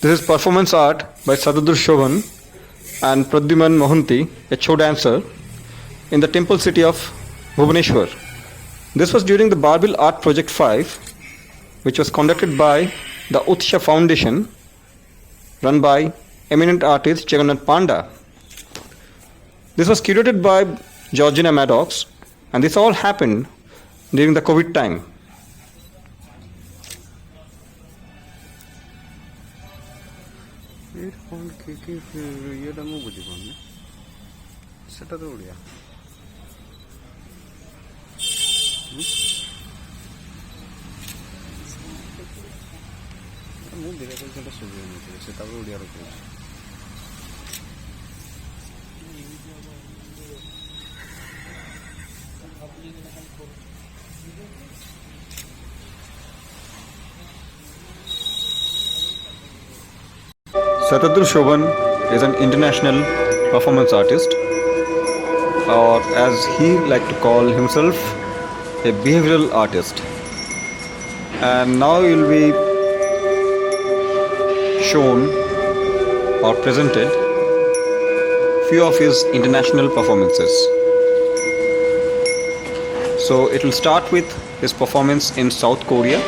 This is performance art by Satadur Shovan and Pradyuman Mohanty, a show dancer, in the temple city of Bhubaneswar. This was during the Barbil Art Project 5, which was conducted by the Utsha Foundation, run by eminent artist Jagannath Panda. This was curated by Georgina Maddox, and this all happened during the COVID time. ଇଏଟା ମୁଁ ବୁଝିପାରୁନି ସେଟା ତ ଓଡ଼ିଆ ମୁଁ ଧୀରେ ଧୀରେ ସେଟା ଶୁଭିବନି ସେ ତାପରେ ଓଡ଼ିଆରେ କହୁଛି। Satadur Shovan is an international performance artist, or as he liked to call himself, a behavioral artist. And now he will be shown or presented few of his international performances. So it will start with his performance in South Korea.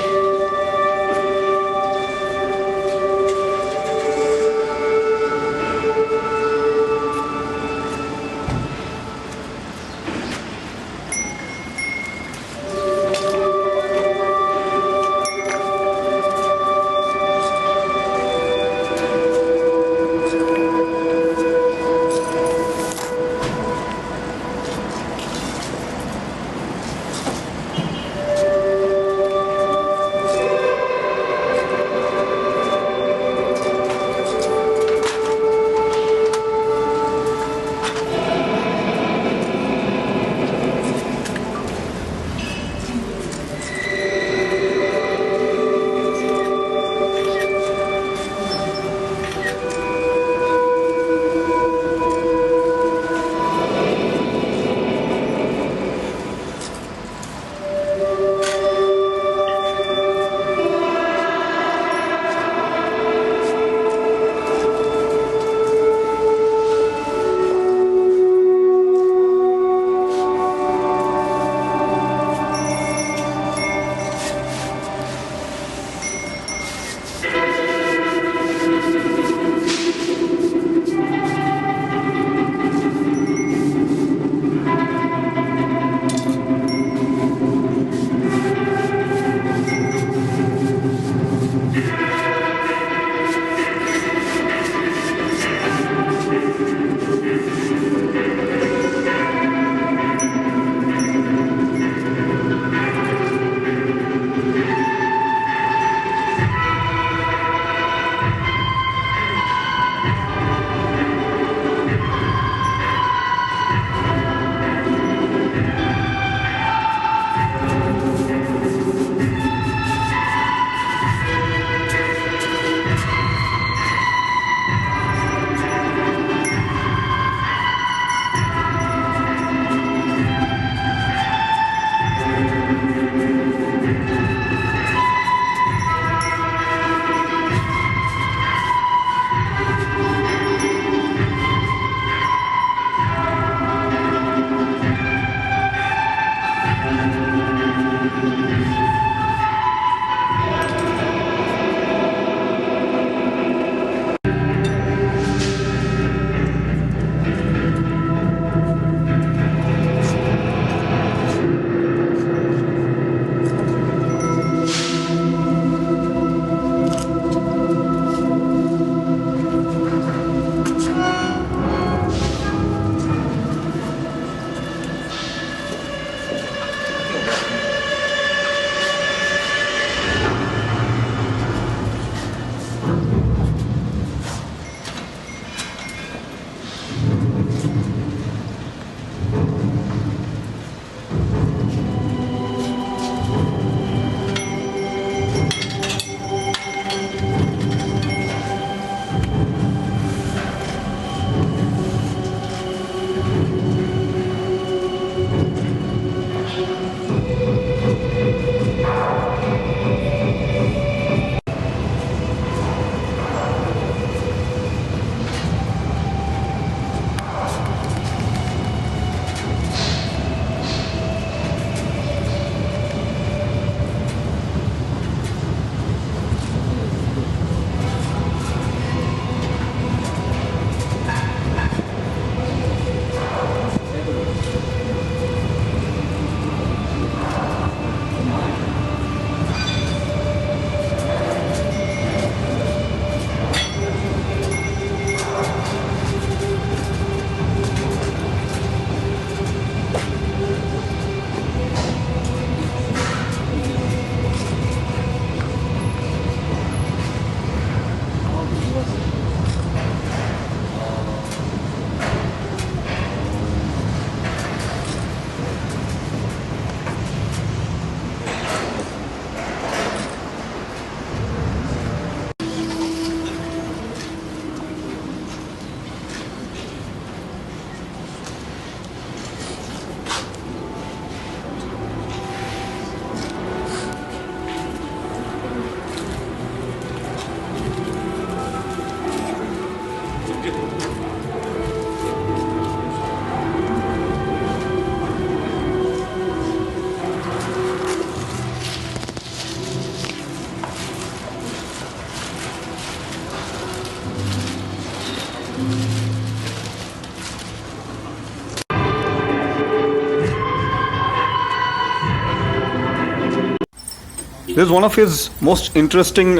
This is one of his most interesting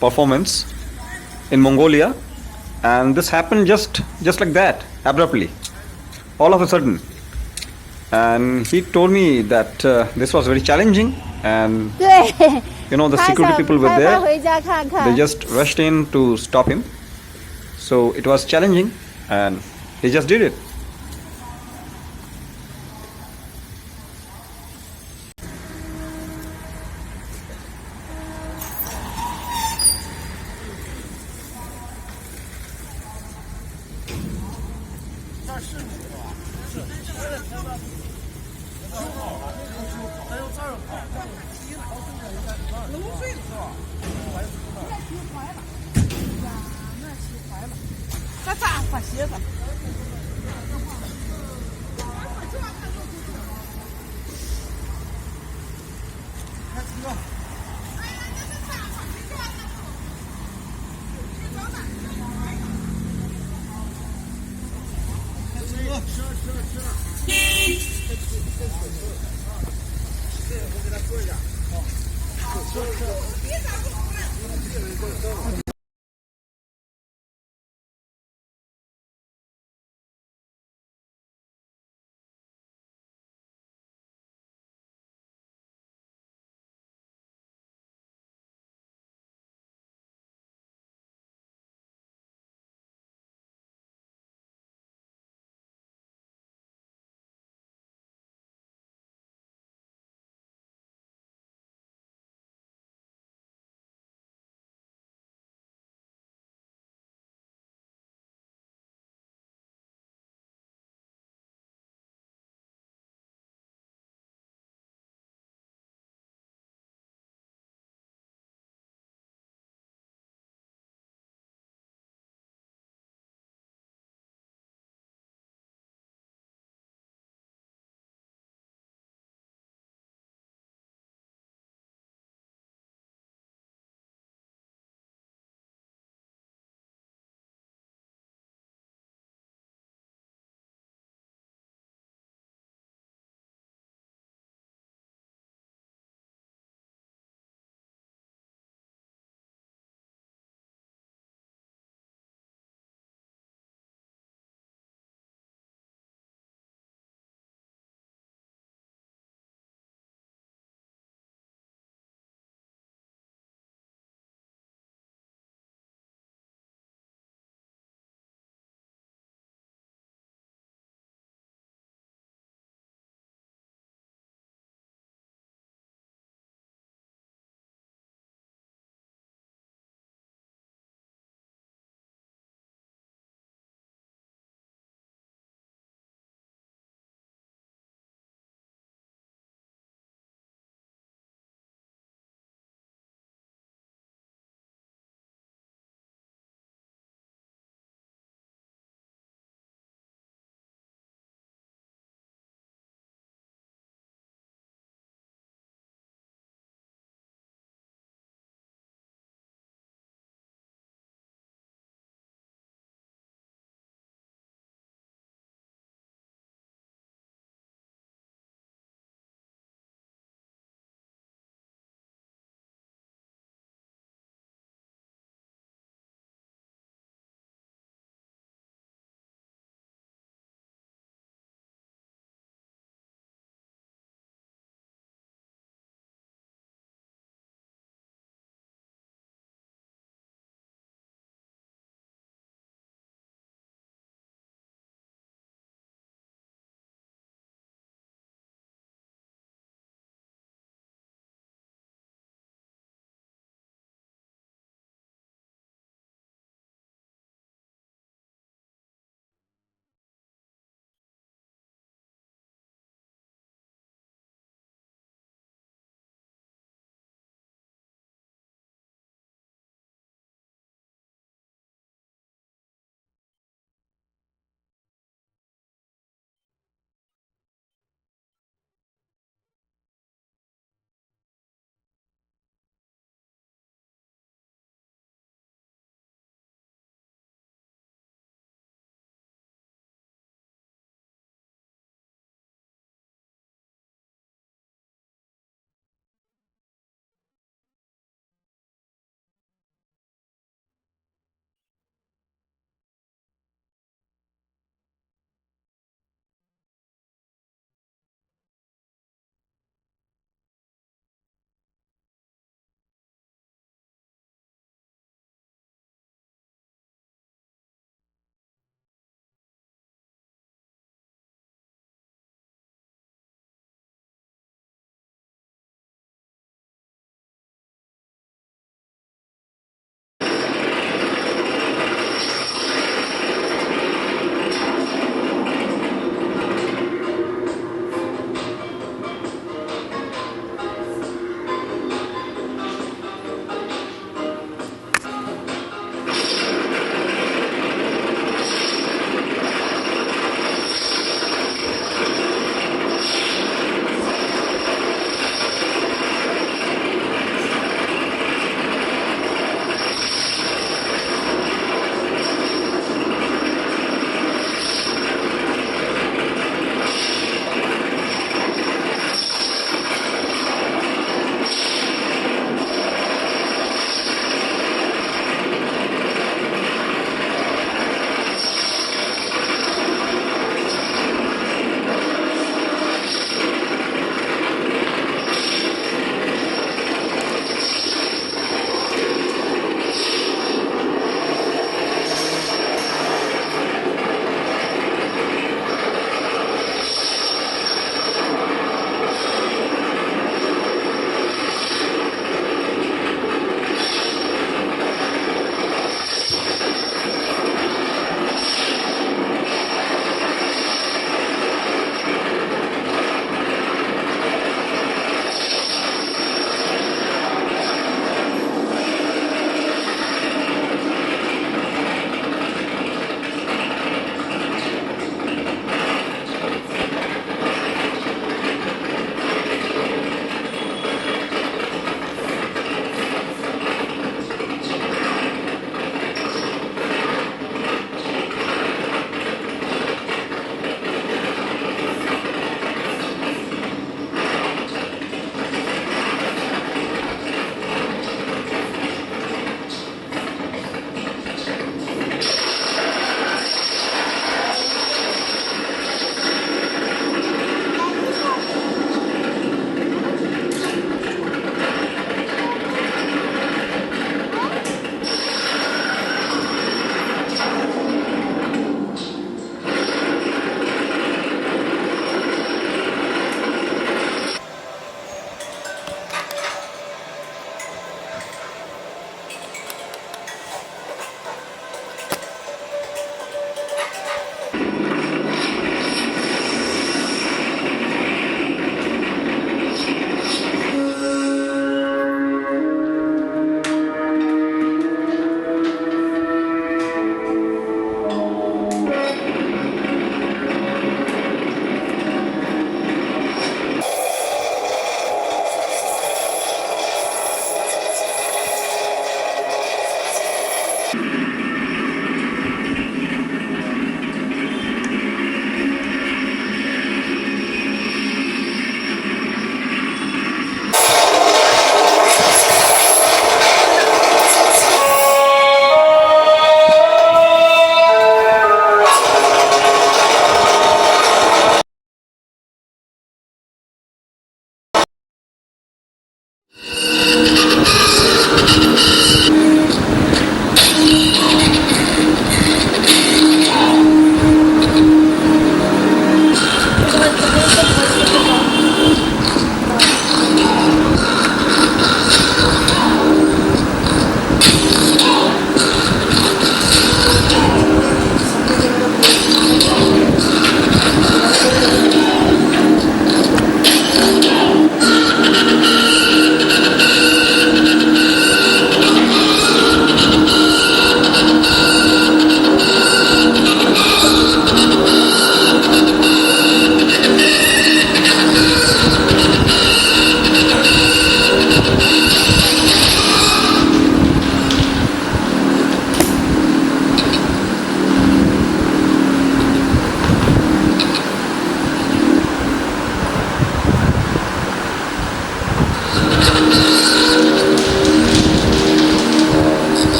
performance in Mongolia, and this happened just like that, abruptly, all of a sudden. And he told me that this was very challenging, and 对， the 他 security 想 people were 派他 there. 回家看 They 看。 just rushed in to stop him. So it was challenging, and he just did it.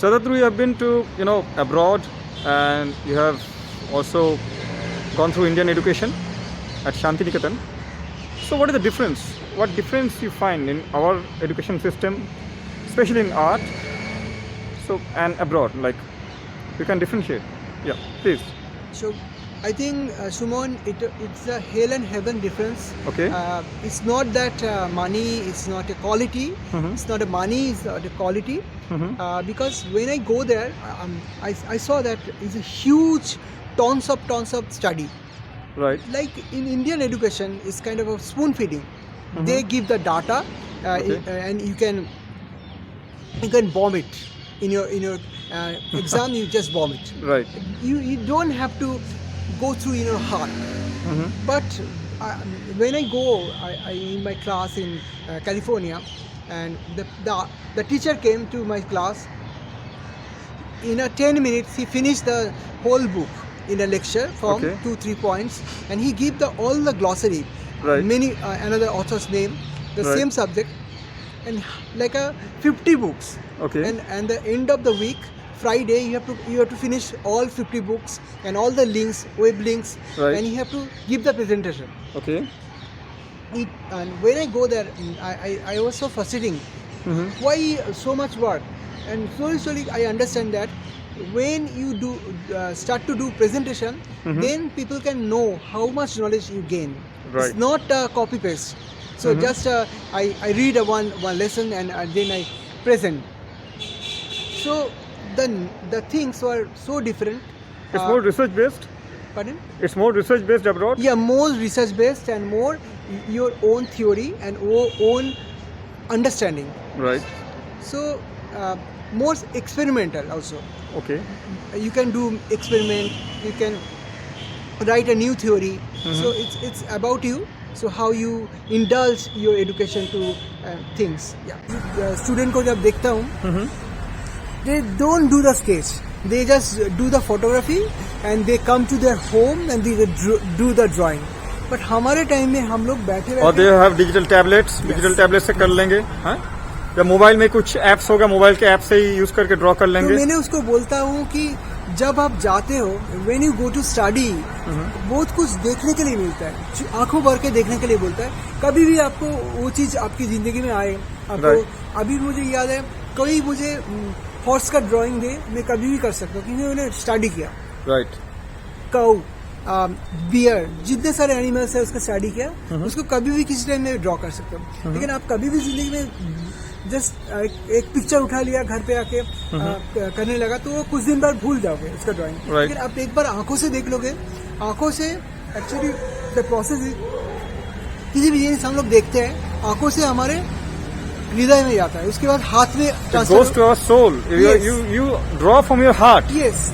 Sadatru, you have been to, abroad, and you have also gone through Indian education at Shantiniketan. So what is the difference? What difference you find in our education system, especially in art, and abroad? Like, you can differentiate. Yeah, please. So I think Sumon, it's a hell and heaven difference. Okay. It's not that money is not a quality. Mhm. It's not a money. It's not a quality. Mhm. Because when I go there, I saw that it's a huge tons of study. Right. Like in Indian education, it's kind of a spoon feeding. They give the data, Okay. and you can bomb it in your exam. You just bomb it. Right. You don't have to go through in your heart. Mhm. But when I go, I in my class in California, and the teacher came to my class. In a 10 minutes, he finished the whole book in a lecture from Okay. 2-3 points, and he gave all the glossary, Right. many another author's name, the Right. same subject, and like 50 books. Okay. And the end of the week, Friday, you have to finish all 50 books and all the links, web links, Right. and you have to give the presentation. Okay. And when I go there, I was so frustrating. Mhm. Why so much work? And slowly I understand that when you do start to do presentation, then people can know how much knowledge you gain. Right. It's not copy paste. So just I read one lesson, and then I present. So the things were so different. It's more research based. Pardon? It's more research based abroad. Yeah, more research based and more your own theory and own understanding. Right. So more experimental also. Okay. You can do experiment. You can write a new theory. So it's about you. So how you indulge your education to things. Yeah. Student को जब देखता हूँ, they don't do the sketch. They just do the photography and they come to their home and they do the drawing. But हमारे time में हम लोग बैठे और they have digital tablets. Digital tablet से कर लेंगे. हाँ, या मोबाइल में कुछ एप्स होगा, मोबाइल के ऐप से ही यूज करके ड्रॉ कर तो लेंगे. मैंने उसको बोलता हूँ कि जब आप जाते हो, when you go to study, बहुत कुछ देखने के लिए मिलता है, आंखों भर के देखने के लिए बोलता है. कभी भी आपको वो चीज आपकी जिंदगी में आए, आपको Right. अभी मुझे याद है, कोई मुझे हॉर्स का ड्राइंग दे, मैं कभी भी कर सकता हूँ क्योंकि मैंने स्टडी किया. राइट. काउ, बियर, जितने सारे एनिमल्स है उसका स्टडी किया. उसको कभी भी किसी टाइम में ड्रॉ कर सकता हूँ. लेकिन आप कभी भी जिंदगी में जस्ट एक पिक्चर उठा लिया, घर पे आके करने लगा, तो वो कुछ दिन बाद भूल जाओगे उसका ड्राइंग. Right. लेकिन आप एक बार आंखों से देख लोगे, आंखों से एक्चुअली द प्रोसेस, किसी भी जिनिस हम लोग देखते हैं आंखों से हमारे हृदय में जाता है, उसके बाद हाथ में goes to our soul. Yes. You draw from your heart. Yes.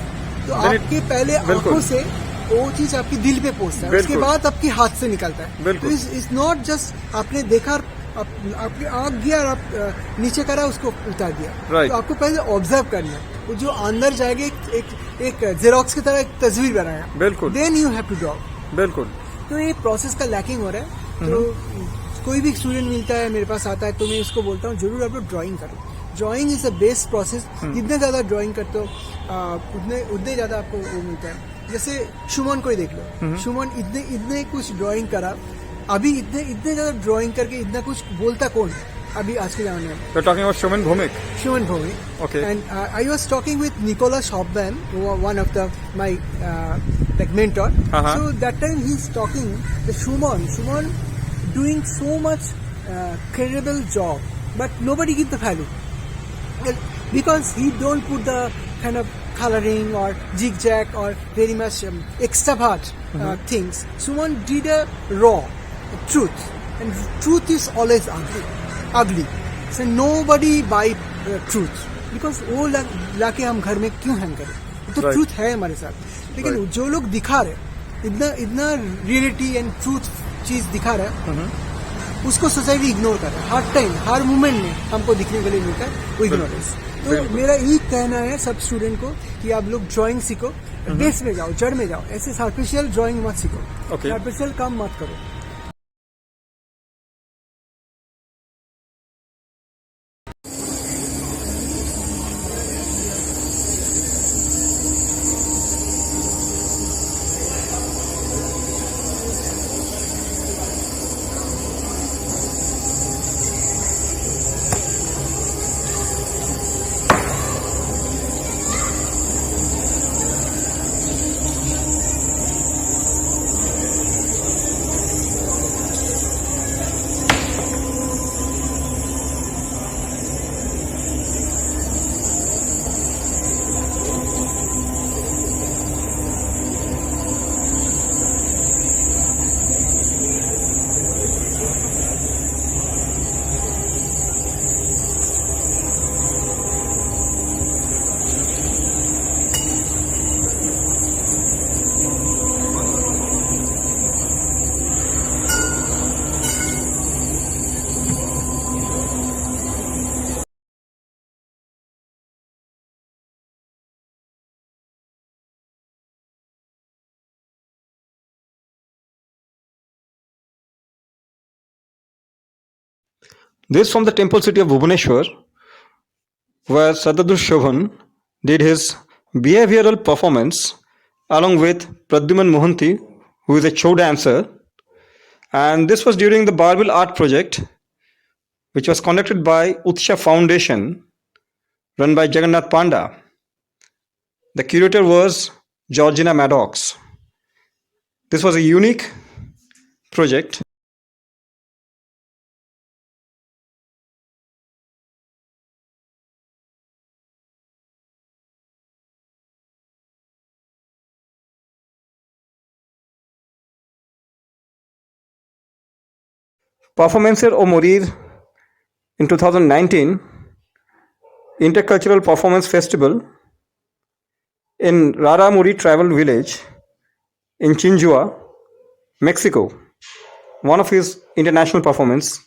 तो Then it- आपके पहले बिल्कुल. आंखों से वो चीज आपके दिल पे पहुंचता है, उसके बिल्कुल. बाद आपके हाथ से निकलता है. बिल्कुल. तो इट्स नॉट जस्ट आपने देखा, आपकी आंख गया और आप नीचे करा, उसको उतार दिया. Right. तो आपको पहले ऑब्जर्व करना है, वो जो अंदर जाएगा एक जेरोक्स की तरह एक तस्वीर बनाया. बिल्कुल. Then you have to draw. बिल्कुल. तो ये प्रोसेस का लैकिंग हो रहा है. तो कोई भी स्टूडेंट मिलता है, मेरे पास आता है, तो मैं उसको बोलता हूँ जरूर आप लोग ड्राइंग करो. Drawing is a best process. जितने ज्यादा ड्राइंग करते हो उतने ज्यादा आपको वो मिलता है. जैसे सुमन को ही देख लो. सुमन इतने कुछ ड्राइंग करा, अभी इतने ज्यादा ड्राइंग करके इतना कुछ बोलता कौन अभी आज के जमाने में? You're talking about Shuman Bhumik. Shuman Bhumi. Okay. And I was talking with Nicholas Hobban, one of my like mentor. Uh-huh. So that time he's talking the Shuman doing so much credible job, but nobody give the value. Well, because he don't put the kind of coloring or zigzag or very much extravagant things. Suman did a raw truth, and truth is always ugly. So nobody buy truth because वो लाके हम घर में क्यों hang करें? तो Right. Truth है हमारे साथ, लेकिन Right. जो लोग दिखा रहे इतना रियलिटी एंड ट्रूथ चीज दिखा रहे हैं, उसको सोसाइटी इग्नोर कर रहा है. हर टाइम हर मोमेंट में हमको दिखने के लिए मिलता है वो इग्नोरेंस. तो बिल्कुल. मेरा यही कहना है सब स्टूडेंट को कि आप लोग ड्राइंग सीखो, बेस में जाओ, जड़ में जाओ. ऐसे सर्फिशियल ड्राइंग मत सीखो, Okay. सर्फिशियल काम मत करो. This from the temple city of Bhubaneswar, where Sadadur Shobhan did his behavioral performance along with Pradyuman Mohanty, who is a show dancer. And this was during the Barbil Art Project, which was conducted by Utsha Foundation, run by Jagannath Panda. The curator was Georgina Maddox. This was a unique project. Performancer o Morir in 2019 Intercultural Performance Festival in Raramuri Travel Village in Chinchua, Mexico. One of his international performance.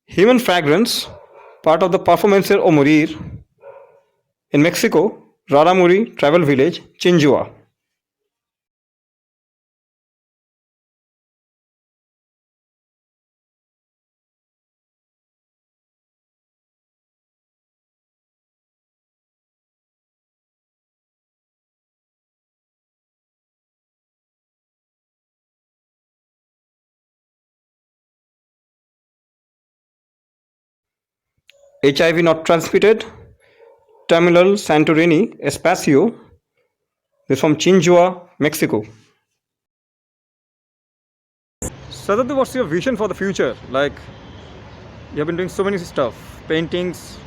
Human Fragrance, part of the Performancer o Morir in Mexico, Raramuri Travel Village, Chinchua. HIV not transmitted, Terminal Santorini Espacio. This is from Chinchua, Mexico. Sadadu, what's your vision for the future? Like, you have been doing so many stuff, paintings,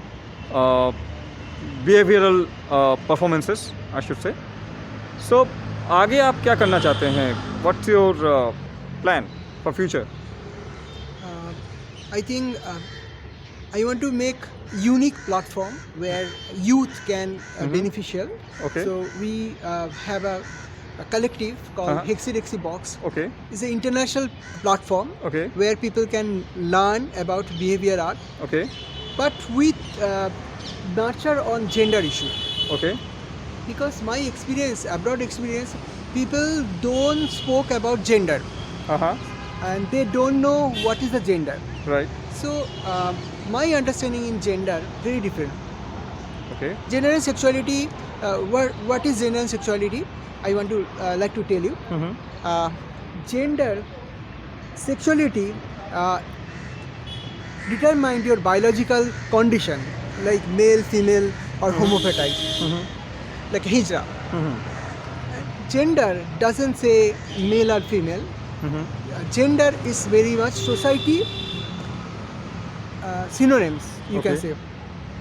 behavioral performances, I should say. So, आगे आप क्या करना चाहते हैं? What's your plan for future? I think I want to make unique platform where youth can beneficial. Okay. So we have a collective called Hexidexy Box. Okay. It's an international platform Okay. where people can learn about behavior art, Okay. but with nurture on gender issue. Okay. Because my experience, abroad experience, people don't spoke about gender and they don't know what is the gender. Right. So my understanding in gender very different. Okay. Gender and sexuality. What is gender and sexuality? I want to like to tell you. Gender, sexuality determine your biological condition, like male, female, or homophetize, like hijra. Gender doesn't say male or female. Gender is very much society synonyms, you can say.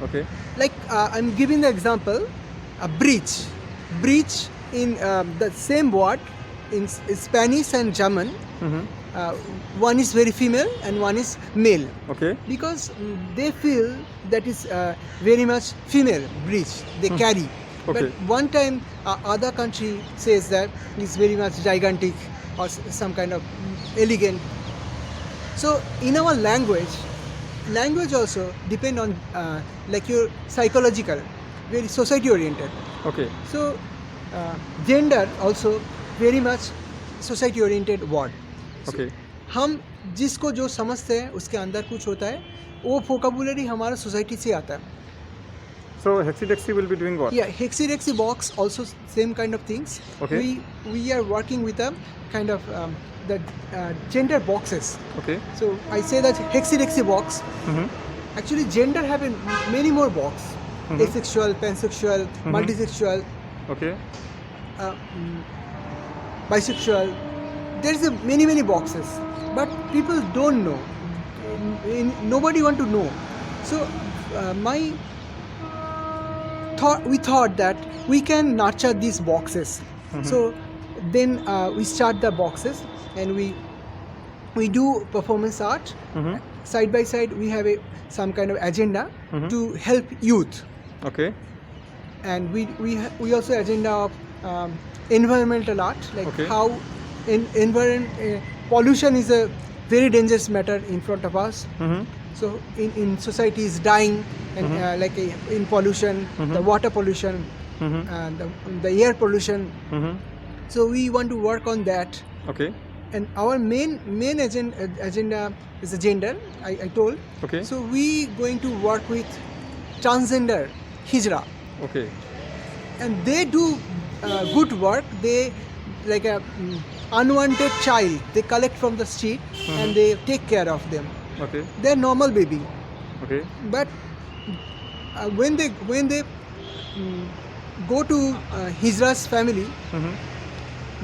Okay. Like I'm giving the example, a breach. Breach in the same word in Spanish and German. One is very female and one is male. Okay. Because they feel that is very much female breach they carry. Okay. But one time other country says that it's very much gigantic or some kind of elegant. So in our language also depend on like your psychological, very society oriented. Okay. So gender also very much society oriented word. Okay. हम जिसको जो समझते हैं उसके अंदर कुछ होता है, वो vocabulary हमारा सोसाइटी से आता है. So Hexidexy will be doing what? Yeah, Hexidexy Box also same kind of things. Okay. We are working with a kind of the gender boxes. Okay. So I say that Hexidexy Box. Actually, gender have many more box. Asexual, pansexual, multisexual, Okay. Bisexual. There is many boxes, but people don't know. Nobody want to know. So we thought that we can nurture these boxes. So then we start the boxes and we do performance art. Side by side we have some kind of agenda to help youth. Okay. And we also agenda of environmental art, like how pollution is a very dangerous matter in front of us. So in society is dying and like in pollution, the water pollution and the air pollution. So we want to work on that. Okay. and our main agenda is the gender. I told. Okay. So we going to work with transgender hijra, Okay. and they do good work. They like a unwanted child. They collect from the street and they take care of them. Okay. They're normal baby, Okay. but when they go to hijra's family, Mm-hmm.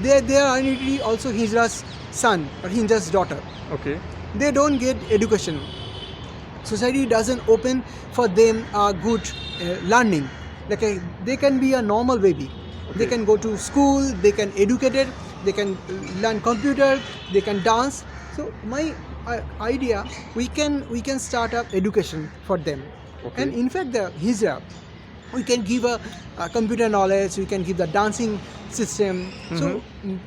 they are immediately also hijra's son or hijra's daughter. Okay. They don't get education. Society doesn't open for them a good learning. Like they can be a normal baby. They Okay. can go to school. They can educate it. They can learn computer. They can dance. So my idea, we can start up education for them. Okay. And in fact, the hijra, we can give a computer knowledge. We can give the dancing system. So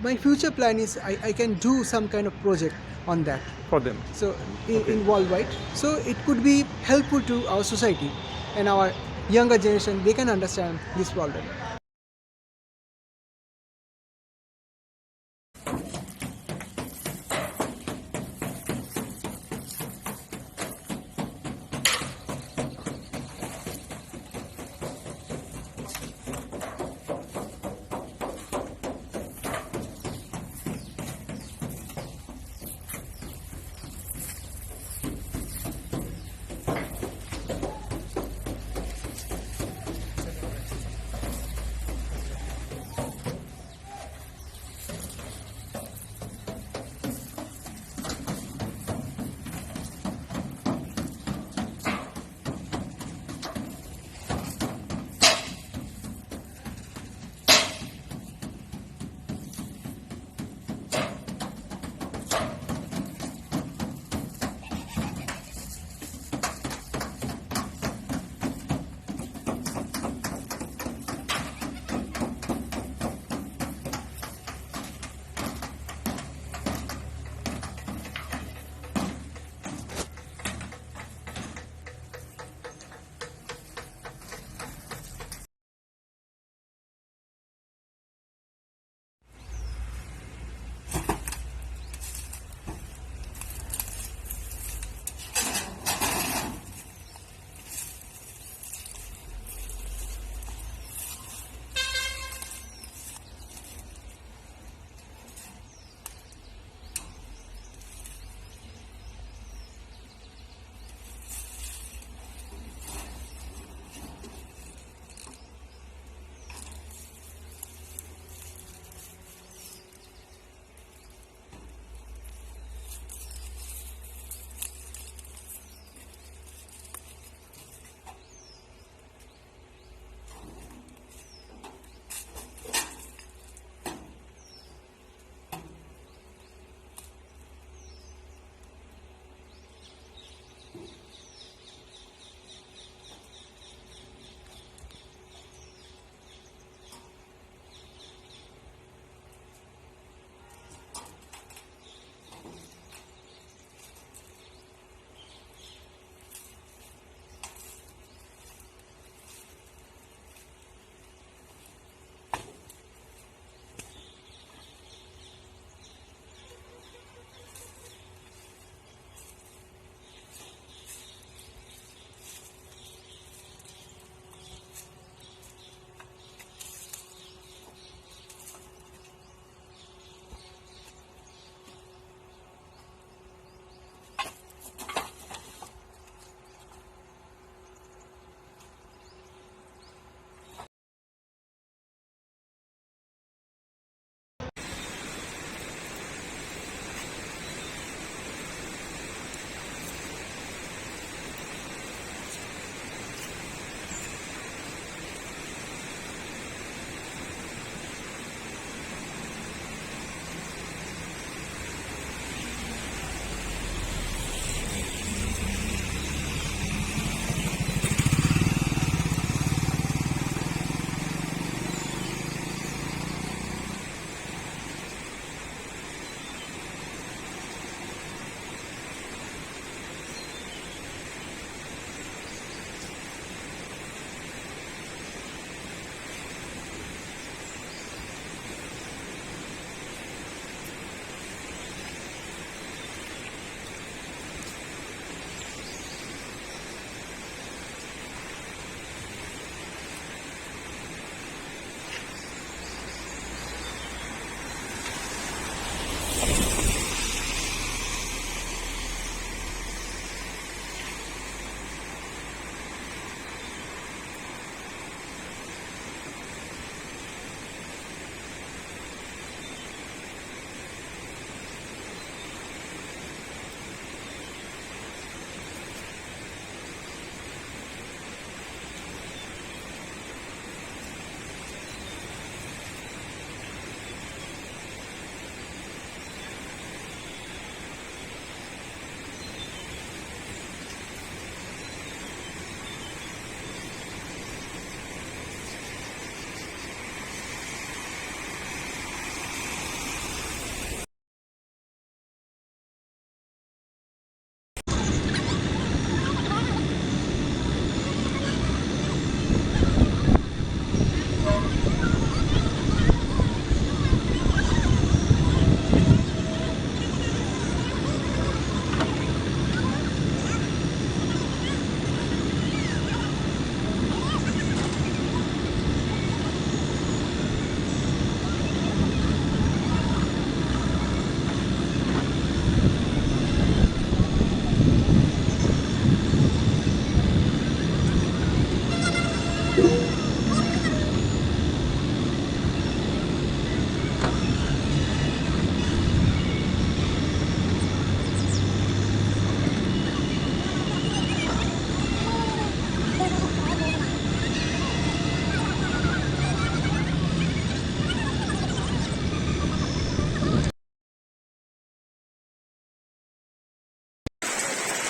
my future plan is I can do some kind of project on that. For them. So in worldwide, so it could be helpful to our society and our younger generation. They can understand this problem.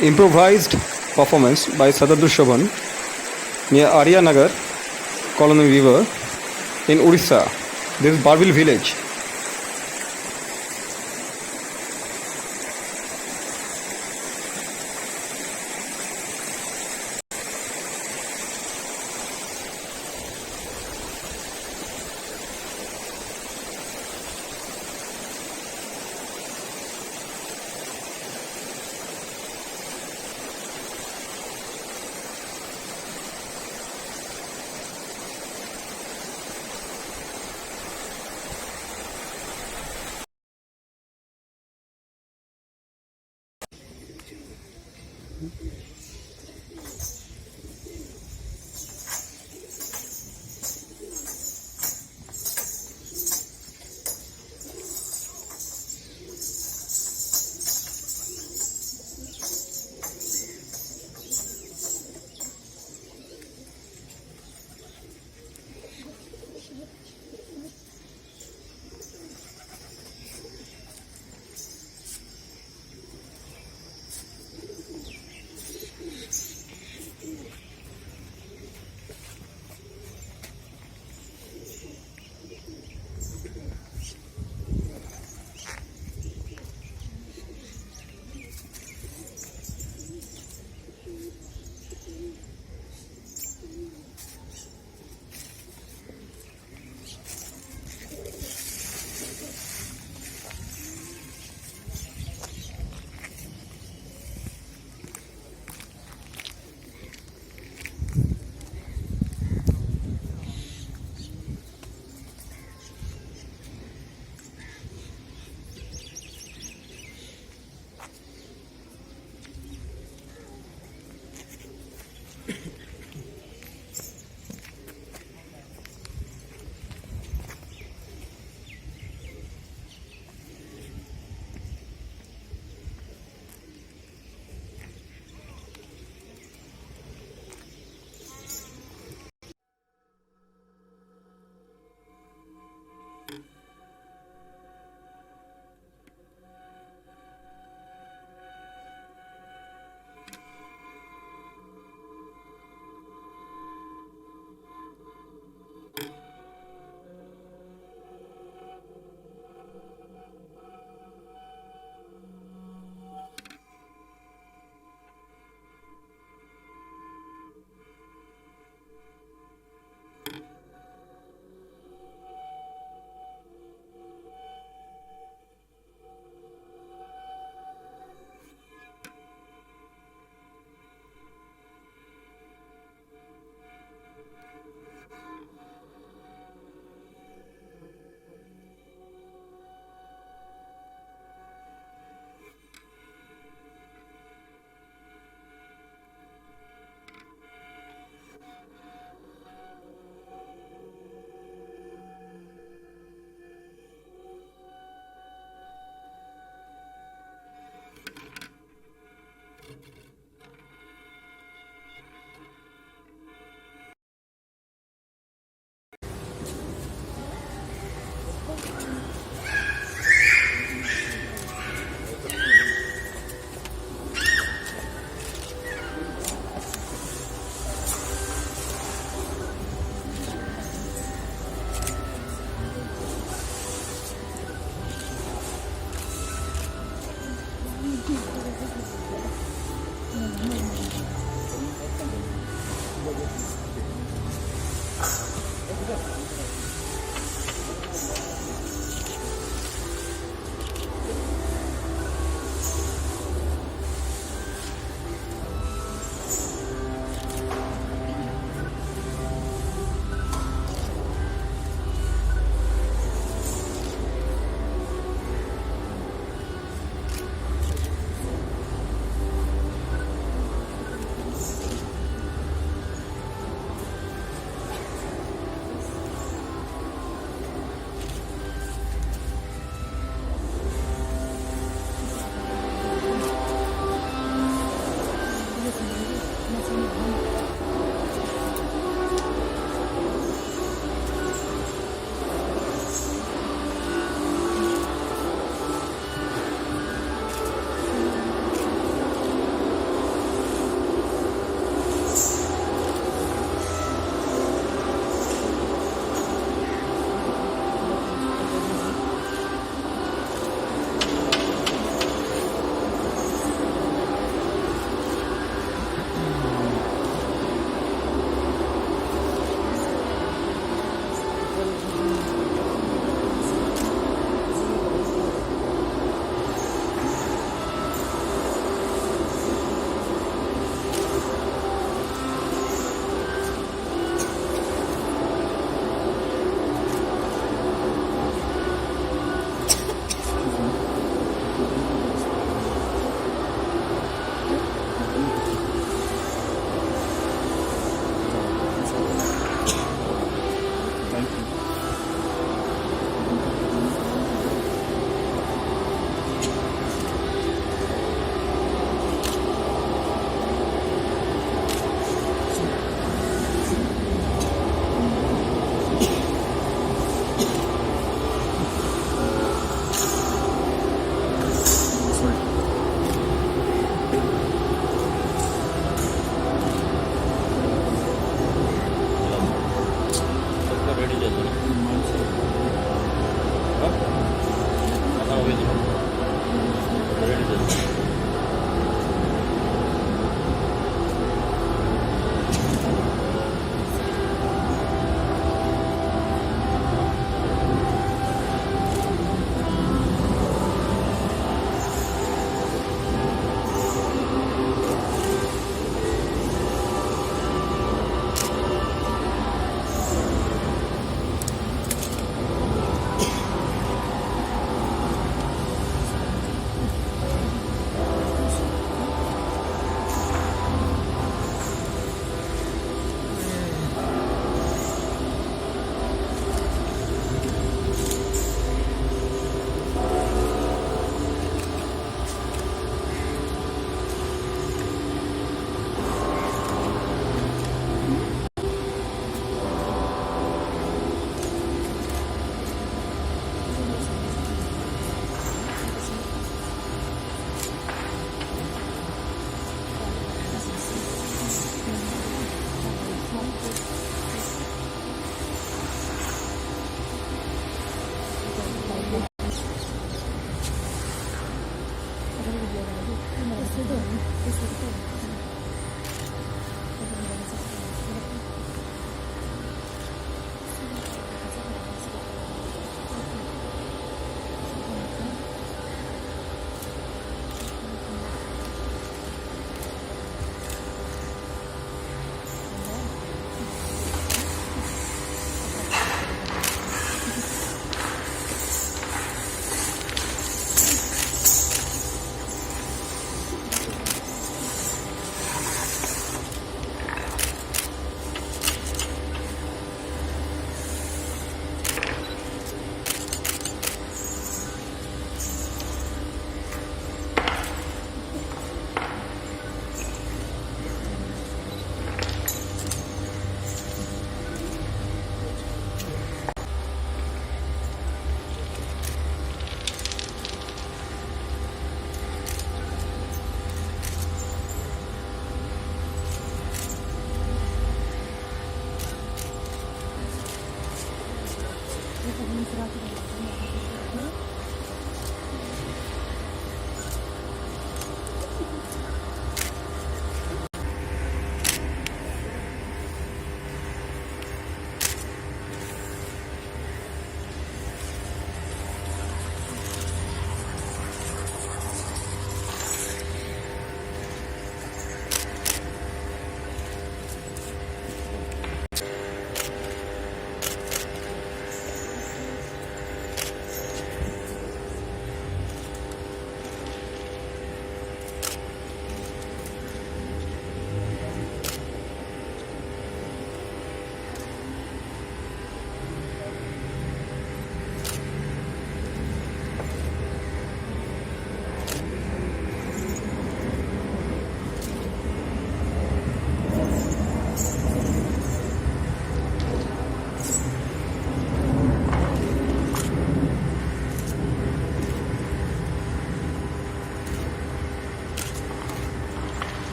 improvised performance by Sadadur Shobhan near Arya Nagar, Colony River in Orissa. This is Barbil village.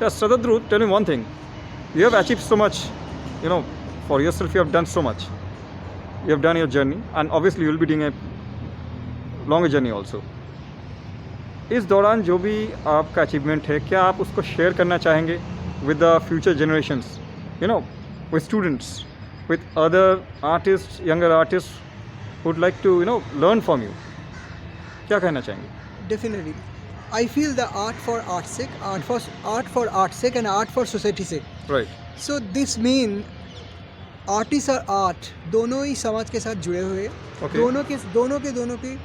Yes, Sadhadru, tell me one thing. You have achieved so much, for yourself you have done so much. You have done your journey, and obviously you will be doing a longer journey also. इस दौरान जो भी आपका achievement है, क्या आप उसको share करना चाहेंगे with the future generations, with students, with other artist, younger artist would like to learn from you? क्या कहना चाहेंगे? Definitely. I feel the art for art's sake, art for art's sake, and art for society's sake. Right. So this mean artist और art दोनों ही समाज के साथ जुड़े हुए हैं. Okay. दोनों के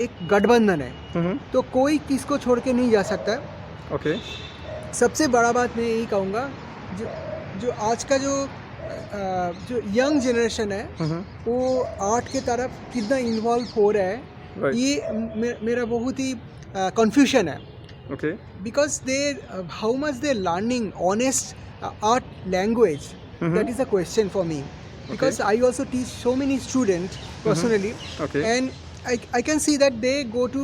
एक गठबंधन है. तो कोई किसको छोड़ के नहीं जा सकता. ओके. सबसे बड़ा बात मैं यही कहूँगा, जो आज का जो यंग जनरेशन है वो आर्ट के तरफ कितना इन्वॉल्व हो रहा है, Right. ये मेरा बहुत ही कंफ्यूजन है. Okay. Because how much they're learning honest art language, that is a question for me. Because I also teach so many students personally, Okay. and I can see that they go to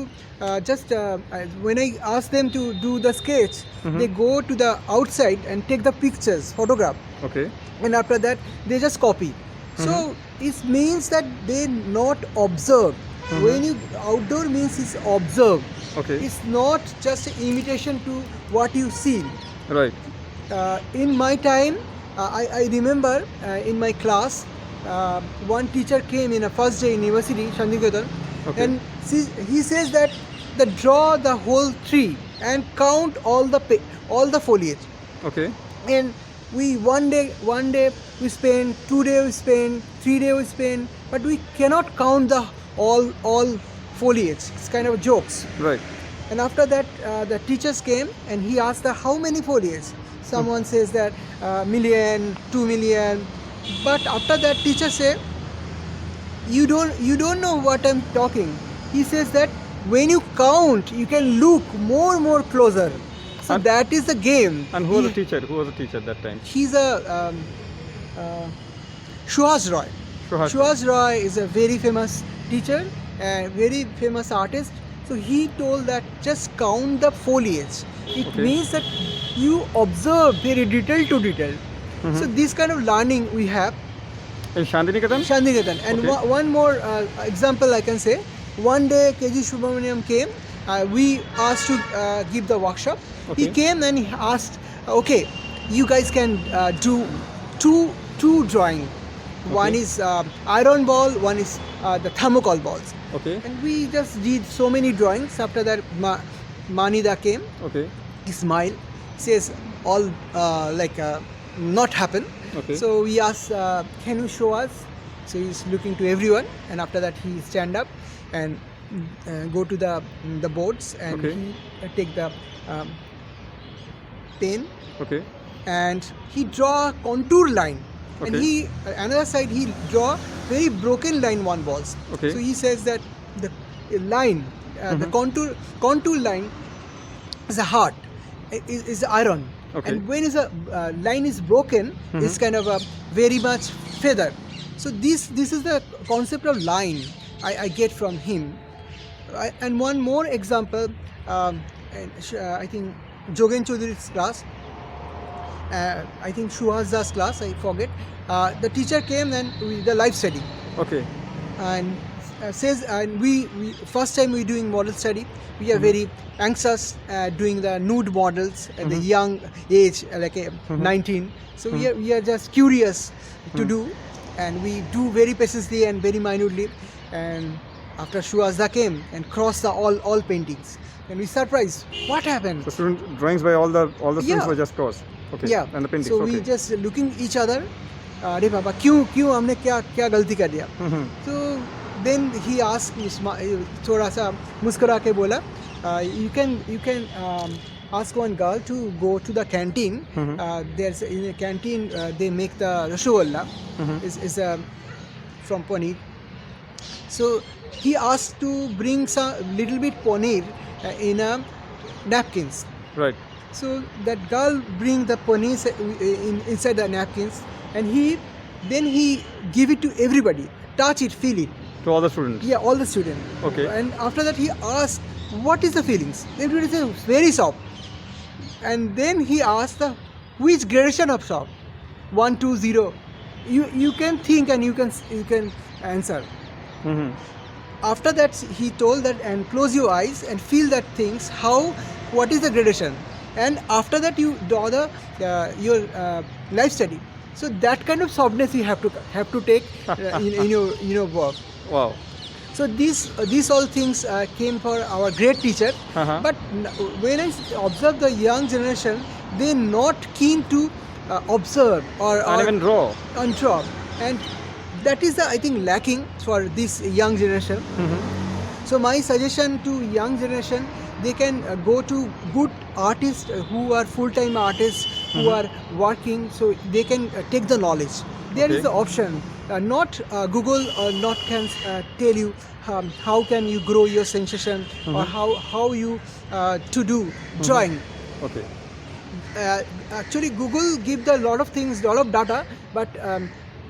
when I ask them to do the sketch, they go to the outside and take the pictures, photograph, okay. and after that they just copy. So it means that they not observe. When you outdoor means is observe. Okay. It's not just an imitation to what you see. Right. In my time, I remember in my class, one teacher came in a first day in university, Shantiniketan, Okay. and he says that draw the whole tree and count all the foliage. Okay. And we one day we spend, 2 days we spend, 3 days we spend, but we cannot count the all foliage. It's kind of jokes. Right. And after that, the teachers came and he asked how many foliage. Someone says that million, 2 million. But after that, teacher say, you don't know what I'm talking. He says that when you count, you can look more closer. So And- that is the game. And who was the teacher? Who was the teacher that time? He's a Suhas Roy. Suhas Roy is a very famous teacher and very famous artist. So he told that just count the foliage. It Okay. means that you observe very detail to detail. So this kind of learning we have. In Shantiniketan? Shantiniketan. And Okay. one more example I can say. One day KG Subramaniam came. We asked to give the workshop. He Okay. came and he asked, okay, you guys can do two drawing. One is iron ball, one is the thermocol balls. Okay. And we just did so many drawings. After that, Manida came. Okay. He smiled, says all not happen. Okay. So we asked, can you show us? So he's looking to everyone, and after that he stand up and go to the boards, and Okay. he take the pen, Okay. and he draw a contour line. And Okay. he another side he draw very broken line one balls. Okay. So he says that the line, the contour line is a heart, is iron. Okay. And when is a line is broken, it's kind of a very much feather. So this is the concept of line I get from him. And one more example, I think Jogen Chaudhary's class. I think Shuhaza's class, I forget. The teacher came and the life study, Okay. and says, and we first time we doing model study. We are very anxious doing the nude models at the young age, like 19. So we are just curious to do, and we do very precisely and very minutely. And after Shuhaza came and crossed the all paintings, and we surprised what happened. So student drawings by all the students Yeah. were just crossed. Okay. Yeah. And the paintings. So okay. we just looking each other. अरे बाबा क्यों हमने क्या गलती कर दिया. So then he asked, थोड़ा सा मुस्कुरा के बोला, you can ask one girl to go to the canteen. There's in a canteen they make the rasgulla. Is from paneer. So he asked to bring some little bit paneer in a napkins. Right. So that girl bring the paneer inside the napkins, and then he give it to everybody, touch it, feel it. To all the students. Yeah, all the students. Okay. And after that he asked, what is the feelings? Everybody said very soft. And then he asked which gradation of soft? 1, 2, 0. You can think and you can answer. Mm-hmm. After that he told that, and close your eyes and feel that things, what is the gradation, and after that you do the your life study. So that kind of softness you have to take in your work. Wow. So these all things came for our great teacher. Uh-huh. But when I observe the young generation, they're not keen to observe And even raw. and draw, and that is I think lacking for this young generation. Mm-hmm. So my suggestion to young generation, they can go to good artists who are full-time artists who are working, so they can take the knowledge. There is Okay. the option. Not Google or not can tell you how can you grow your sensation or how you to do drawing. Okay. Actually Google give the lot of things, lot of data, but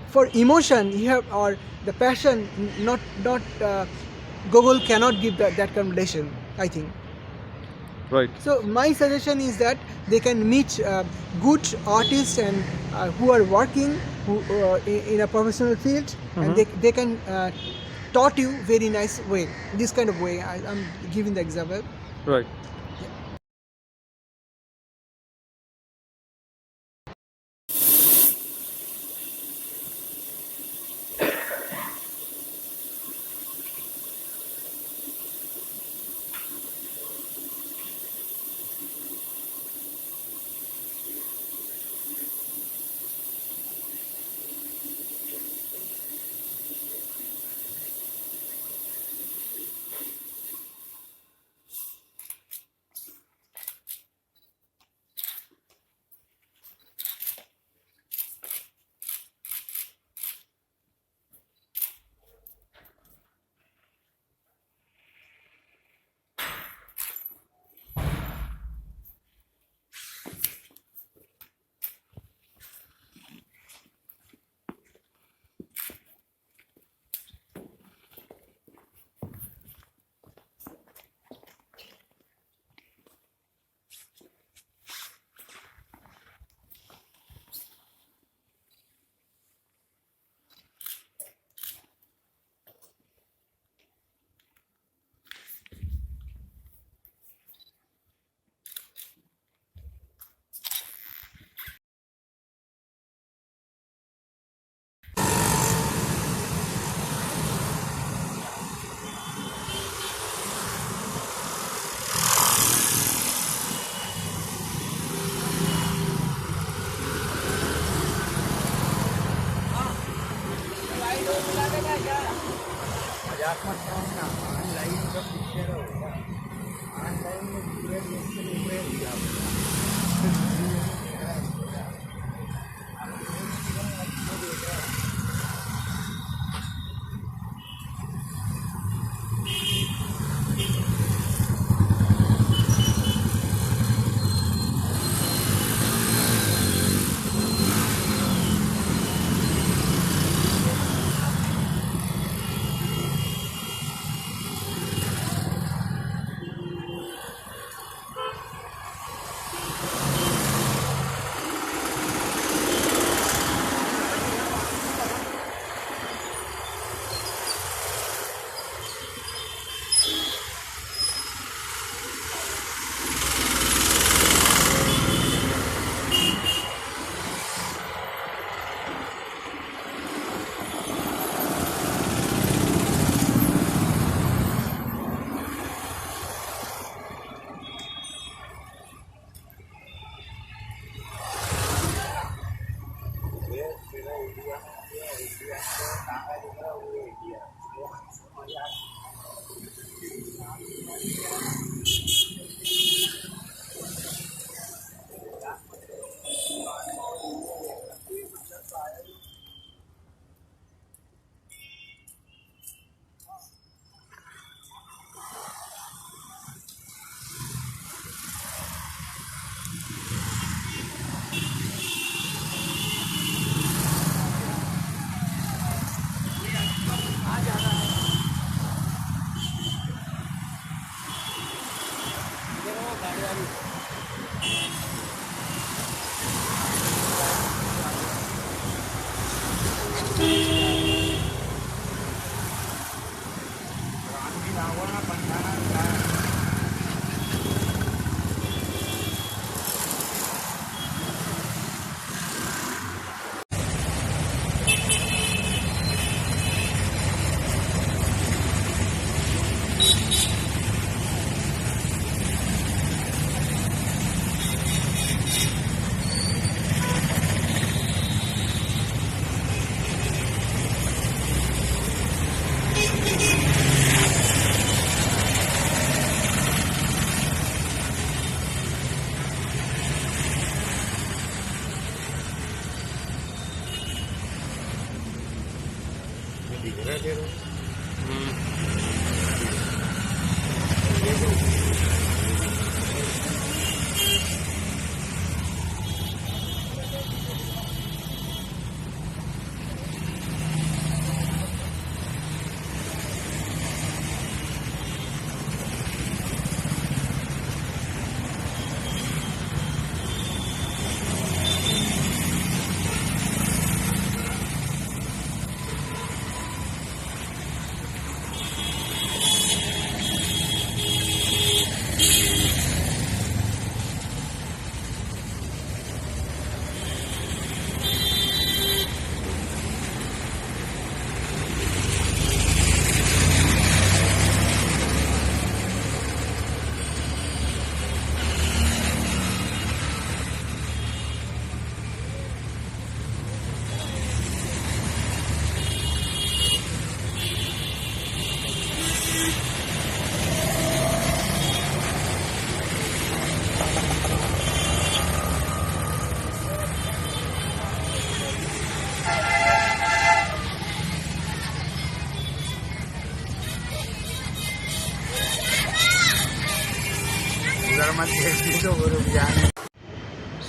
for emotion you have, or the passion, not Google cannot give that kind of lesson, I think. Right. So my suggestion is that they can meet good artists and who are working in a professional field, and they can taught you very nice way, this kind of way. I'm giving the example. Right.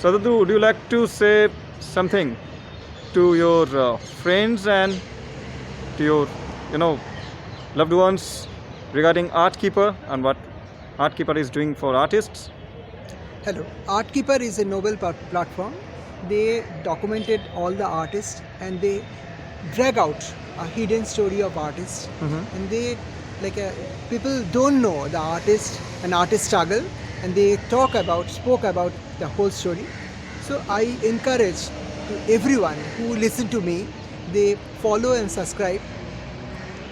Sadhguru, would you like to say something to your friends and to your, loved ones regarding Artkeeper and what Artkeeper is doing for artists? Hello. Artkeeper is a noble platform. They documented all the artists and they drag out a hidden story of artists. And they, people don't know the artist and artist struggle, and they spoke about the whole story. So I encourage to everyone who listen to me, they follow and subscribe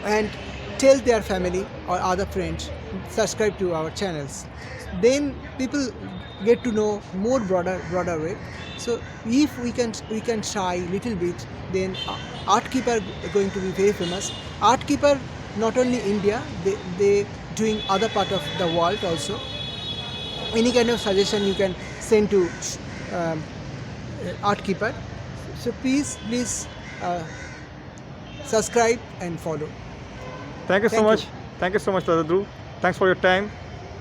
and tell their family or other friends, subscribe to our channels. Then people get to know more broader way. So if we can try little bit, then Artkeeper going to be very famous. Artkeeper not only India, they doing other part of the world also. Any kind of suggestion you can send to Artkeeper. So please subscribe and follow. Thank you so Thank much. you. Thank you so much, Sadhguru. Thanks for your time.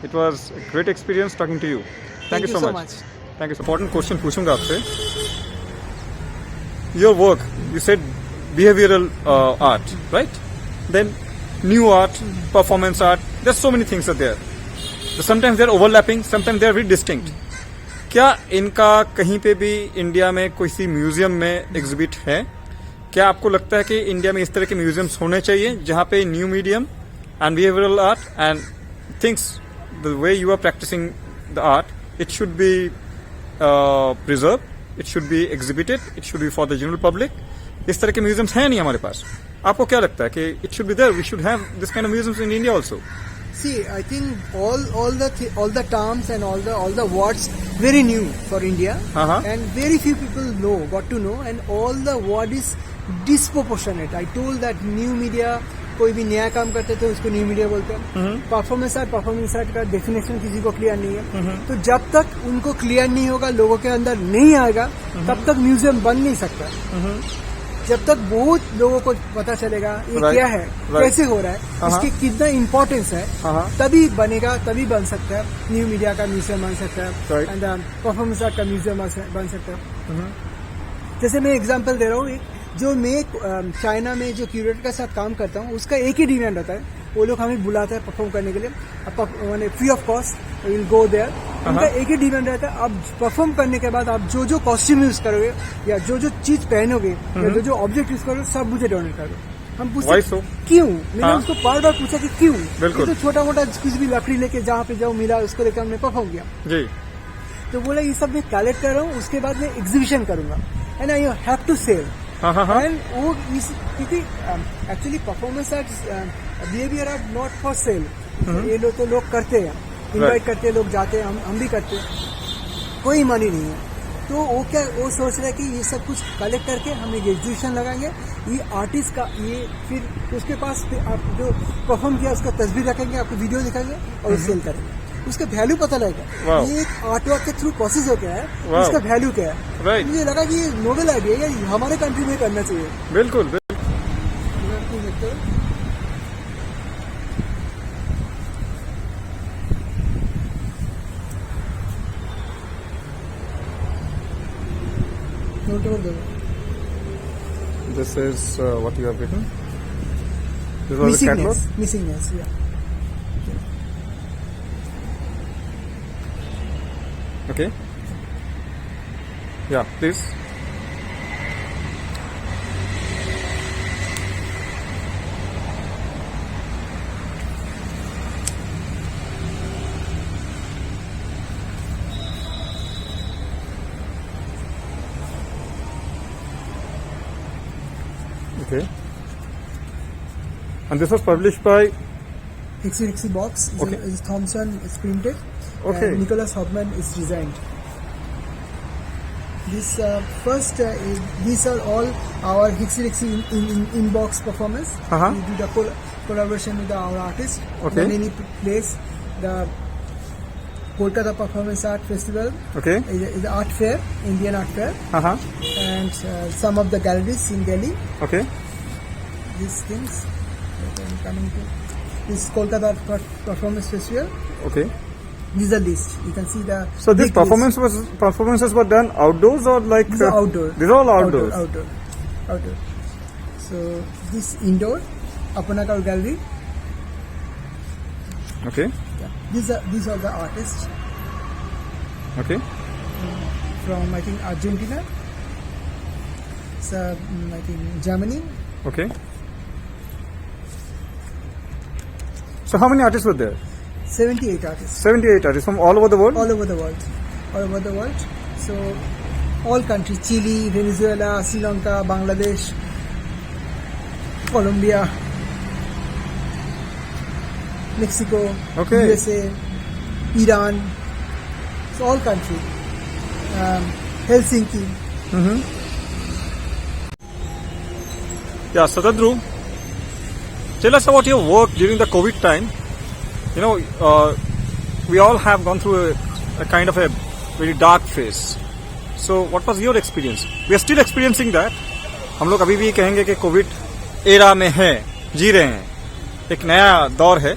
It was a great experience talking to you. Thank you so much. Thank you. Important question पूछूंगा आपसे. Your work, you said behavioral art, right? Then new art, performance art. There's so many things are there. So sometimes they're overlapping, sometimes they're very distinct. क्या इनका कहीं पे भी India में कोई सी museum में एग्जिबिट है? क्या आपको लगता है कि इंडिया में इस तरह के म्यूजियम्स होने चाहिए जहां पे new medium and behavioural art and things the way you are practising the art it should be preserve, it should be exhibited, it should be for the general public? इस तरह के म्यूजियम्स हैं नहीं हमारे पास. आपको क्या लगता है कि it should be there, we should have this kind of museums in India also? See, I think all the terms and all the words very new for India, and very few people got to know, and all the word is disproportionate. I told that new media, कोई भी नया काम करते तो उसको new media बोलते हैं. Performance art का डेफिनेशन किसी को क्लियर नहीं है. तो जब तक उनको क्लियर नहीं होगा, लोगों के अंदर नहीं आएगा, तब तक म्यूजियम बन नहीं सकता. जब तक बहुत लोगों को पता चलेगा ये क्या है, कैसे हो रहा है, इसकी कितना इम्पोर्टेंस है, तभी बनेगा, तभी बन सकता है. न्यू मीडिया का म्यूजियम बन सकता है एंड परफॉर्मेंस आर्ट का म्यूजियम बन सकता है. जैसे मैं एग्जांपल दे रहा हूँ, जो मैं चाइना में जो क्यूरेटर के साथ काम करता हूँ, उसका एक ही डिमांड होता है. वो लोग हमें बुलाते हैं परफॉर्म करने के लिए, मैंने free of cost will go there. उनका एक ही डिमांड रहता है, आप परफॉर्म करने के बाद आप जो कॉस्ट्यूम यूज करोगे या जो चीज पहनोगे या जो ऑब्जेक्ट यूज करोगे, सब मुझे डोनेट करो. हम पूछते Why so? क्यों, मैंने हाँ। उसको बार बार पूछा कि क्यों। बिल्कुल। ये तो छोटा मोटा कुछ भी लकड़ी लेके जहाँ पे जाओ मिला उसको लेकर हमने परफॉर्म किया। जी। तो बोला ये सब मैं कलेक्ट कर रहा हूँ, उसके बाद मैं एग्जीबिशन करूंगा and I have to sell. हाँ हाँ हाँ। एंड वो क्योंकि actually performance art behaviour art not for sale, ये लोग तो लोग करते हैं, इनवाइट करते हैं, लोग जाते हैं, हम भी करते हैं, कोई मनी नहीं है। तो वो सोच रहा है कि ये सब कुछ कलेक्ट करके हम एक एग्जीबिशन लगाएंगे, ये आर्टिस्ट का ये फिर उसके पास आप जो परफॉर्म किया उसका तस्वीर रखेंगे, आपको वीडियो दिखाएंगे और सेल करेंगे, उसका वैल्यू पता लगेगा। ये एक आर्ट वर्क के थ्रू प्रोसेस हो गया है, इसका वैल्यू क्या है। राइट। मुझे लगा कि ये नोबल आइडिया है, ये हमारे कंट्री में करना चाहिए। बिल्कुल। This is what you have written. This was a catalog. Missingness, yeah. Okay. Yeah, please. Okay. And this was published by. Hixie box is, Okay. is Thompson is printed. Okay. And Nicholas Hobman is designed. This these are all our Hixie in-box performance. Uh-huh. We do the collaboration with our artists. Okay. In any place, the Kolkata Performance Art Festival Okay. is the art fair, Indian art fair, Uh-huh. and some of the galleries in Delhi. Okay. These things that I'm coming to. This Kolkata Performance Festival. Okay. These are list. You can see the. So this big list. performances were done outdoors or like? These are outdoor. These are all outdoors. Outdoor. So this indoor, Apanakar Gallery. Okay. Yeah. These are the artists Okay. from I think Argentina. So I think Germany. Okay. So how many artists were there? 78 artists. 78 artists from all over the world? All over the world. So all countries: Chile, Venezuela, Sri Lanka, Bangladesh, Colombia, Mexico, Okay. USA, Iran. So all countries. Helsinki. Yeah, Satadru, tell us about your work during the COVID time. You know, we all have gone through a kind of a very dark phase. So what was your experience? We are still experiencing that. हम लोग अभी भी कहेंगे कि Covid era में है, जी रहे हैं, एक नया दौर है.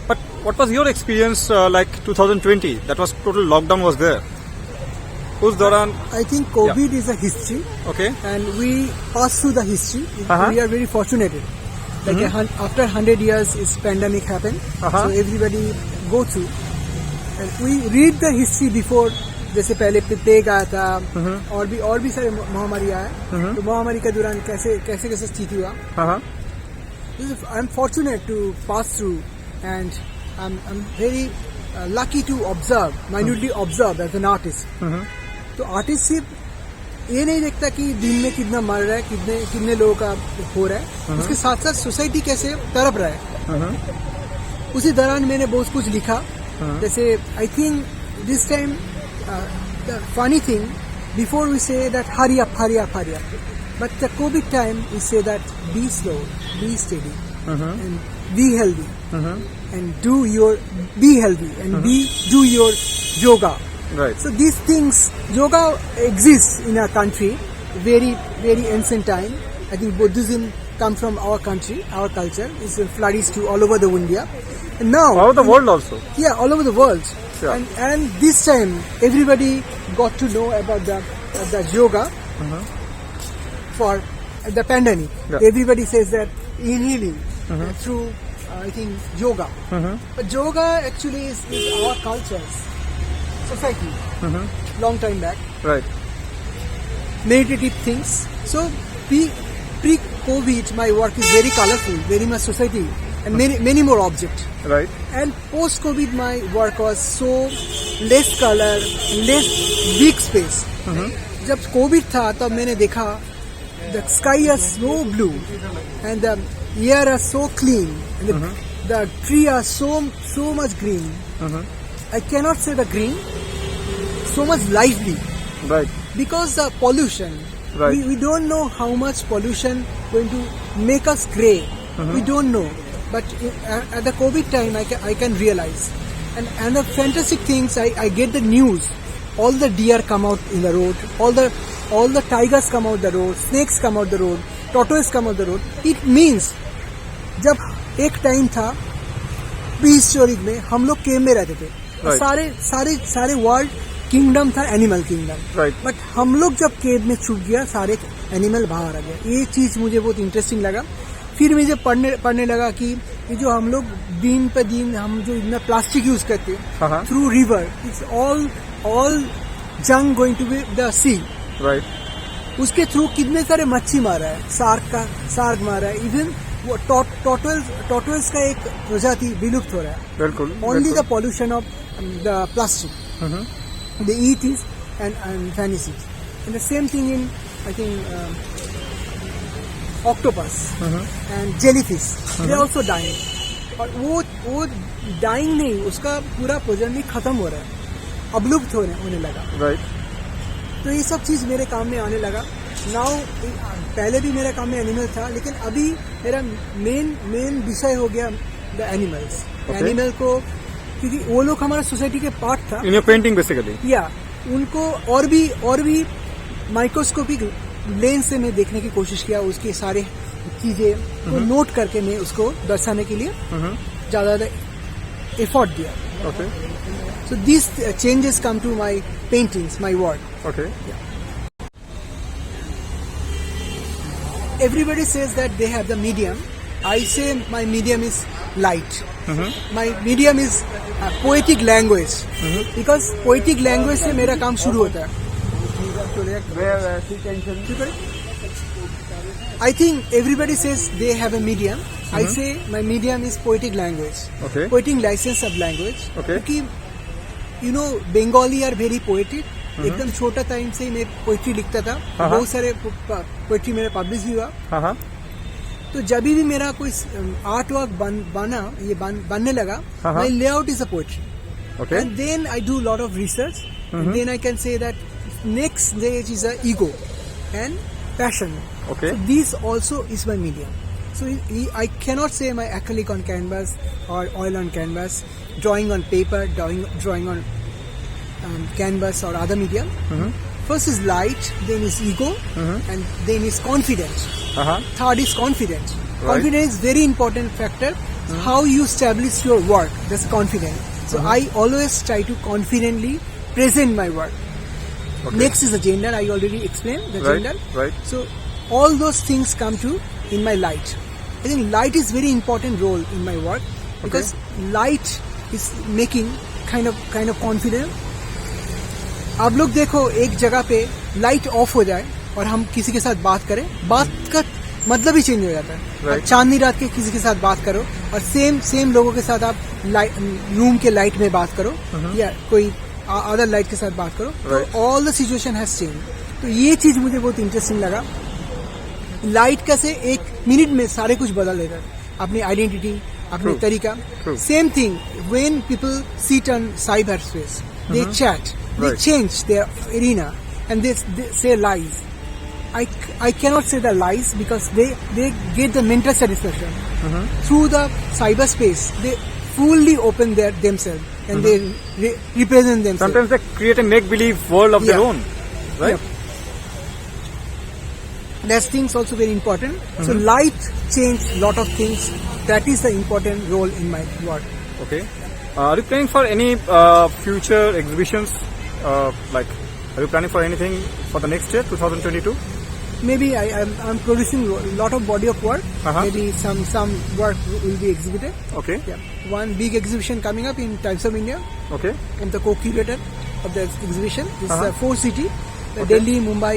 But what was your experience like 2020? That was total lockdown was there. उस दौरान I think COVID is a history, okay, and we pass through the history. Uh-huh. We are very fortunate. Like after 100 years, this pandemic happened, Uh-huh. so everybody go through. And we read the history before. जैसे पहले plague आया था, और भी सारे महामारी आया, तो महामारी के दौरान कैसे स्थिति हुआ. I'm fortunate to pass through, and I'm very lucky to observe, minutely observe as an artist. तो आर्टिस्ट सिर्फ ये नहीं देखता कि दिन में कितना मर रहा है, कितने लोगों का हो रहा है, उसके साथ साथ सोसाइटी कैसे तड़प रहा है. उसी दौरान मैंने बहुत कुछ लिखा. जैसे I think this time the funny thing, before we say that hurry up, but the COVID time we say that be slow, be steady, and be healthy, and be healthy, and do your yoga. right. So these things, yoga exists in our country, very, very ancient time. I think Buddhism come from our country, our culture is flourished to all over the India. And now, All over the world also. yeah, all over the world. Sure. And this time, everybody got to know about the yoga for the pandemic. Yeah. Everybody says that inhaling through, I think, yoga. But yoga actually is our culture's society, long time back. Right. Meditative things. So COVID, my work is very colorful, very much society, and many more objects. Right. And post COVID, my work was so less color, less big space. जब COVID था तब मैंने देखा the sky is so blue and the air is so clean and the tree are so much green. I cannot say the green, so much lively Right. because the pollution. Right. We don't know how much pollution going to make us gray. We don't know. But at the COVID time, I can realize. And the fantastic things, I get the news. All the deer come out in the road. All the tigers come out the road. Snakes come out the road. Tortoise come out the road. It means, जब एक time था prehistoric में हम लोग केव में रहते थे. Right. सारे वर्ल्ड किंगडम था एनिमल किंगडम. Right. बट हम लोग जब केव में छुप गया सारे एनिमल बाहर आ गया. ये चीज मुझे बहुत इंटरेस्टिंग लगा. फिर मुझे पढ़ने लगा कि ये जो हम लोग दिन पे दिन हम जो इतना प्लास्टिक यूज करते हैं through river, it's all junk going to be the sea. Right. उसके थ्रू कितने सारे मच्छी मारा है, सार्क मारा है. इवन वो टॉर्टोइज का एक प्रजाति विलुप्त हो रहा है. बिल्कुल. Only the pollution of the plastic. They eat it and vanish it. And the same thing in, I think, octopus and jellyfish. They are also dying. और वो dying नहीं, उसका पूरा प्रजनन खत्म हो रहा है, अवलुप्त होने लगा. Right. तो ये सब चीज मेरे काम में आने लगा. नाउ पहले भी मेरे काम में एनिमल था, लेकिन अभी मेरा मेन विषय हो गया द एनिमल्स. एनिमल को, क्योंकि वो लोग हमारा सोसाइटी के पार्ट था. In your painting, basically. या उनको और भी माइक्रोस्कोपिक लेंस से मैं देखने की कोशिश किया. उसके सारे चीजें को नोट करके मैं उसको दर्शाने के लिए ज्यादा एफर्ट दिया. Okay. So these changes come to my paintings, my work. Okay. Everybody says that they have the medium. I say my medium is light. My medium is poetic language. Because poetic language से मेरा काम शुरू होता है. I think everybody says they have a medium. I say my medium is poetic language. Okay. Poetic license of language. Okay. क्योंकि Bengali are very poetic. एकदम छोटा time से मैं पोएट्री लिखता था. बहुत सारे पोएट्री मेरे पब्लिश भी हुआ. तो जब भी मेरा कोई आर्ट वर्क बनने लगा, my layout is a poetry. Okay. And then I do a lot of research. And then I can say that next stage is a ego and passion. Okay. So this also is my medium. So I cannot say my acrylic on canvas or oil on canvas, drawing on paper, drawing on canvas or other medium. First is light, then is ego, and then is confidence. Third is confidence. Right. Confidence is very important factor. How you establish your work, that's confidence. So I always try to confidently present my work. Okay. Next is the gender. I already explained the Right. gender. Right. So all those things come to in my light. I think light is very important role in my work because light is making kind of confident. आप लोग देखो एक जगह पे light of हो जाए और हम किसी के साथ बात करें, बात का मतलब ही चेंज हो जाता है. Right. चांदनी रात के किसी के साथ बात करो और सेम लोगों के साथ आप रूम के लाइट में बात करो या कोई अदर लाइट के साथ बात करो, Right. तो all the situation has change. तो ये चीज मुझे बहुत इंटरेस्टिंग लगा. लाइट कैसे एक मिनट में सारे कुछ बदल देता है, अपनी आइडेंटिटी, अपनी True. तरीका. True. Same thing when people seat on cyber space, they chat, they Right. change their arena and they say lies. I cannot say the lies because they get the mental satisfaction. Through the cyberspace, they fully open themselves and they represent themselves. Sometimes they create a make-believe world of their Yeah. own, right? Yeah. That things also very important. So light change lot of things. That is the important role in my work. Okay. Are you planning for any future exhibitions? Like, are you planning for anything for the next year, 2022? Maybe I'm producing a lot of body of work. Maybe some work will be exhibited. Okay. Yeah. One big exhibition coming up in Times of India. Okay. I'm the co-curator of the exhibition. It's 4 cities: Delhi, Mumbai,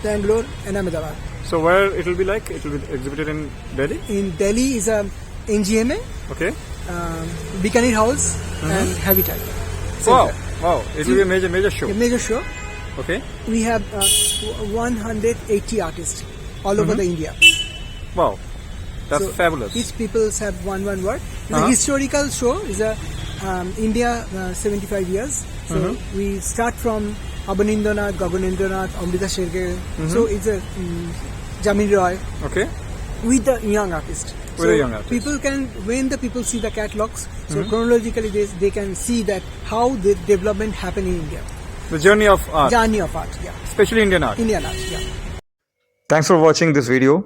Bangalore, and Ahmedabad. So where it will be like? It will be exhibited in Delhi? In Delhi is a NGMA, Okay. Bikaner House, and Habitat. Wow. Center. Wow. It will be a major show. A major show. Okay. We have 180 artists all over the India. Wow. That's So fabulous. Each people have one word. It's Uh-huh. a historical show. It's a India 75 years. So we start from Abanindranath, Gaganendranath, Amrita Shergir. So it's a Jamin Roy Okay. with the young artist. With the young artist. People can, when the people see the catalogs, so chronologically they can see that how the development happened in India. The journey of art, Journey of art, yeah. especially Indian art. Indian art, yeah. Thanks for watching this video.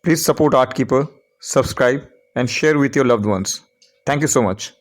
Please support Artkeeper, subscribe, and share with your loved ones. Thank you so much.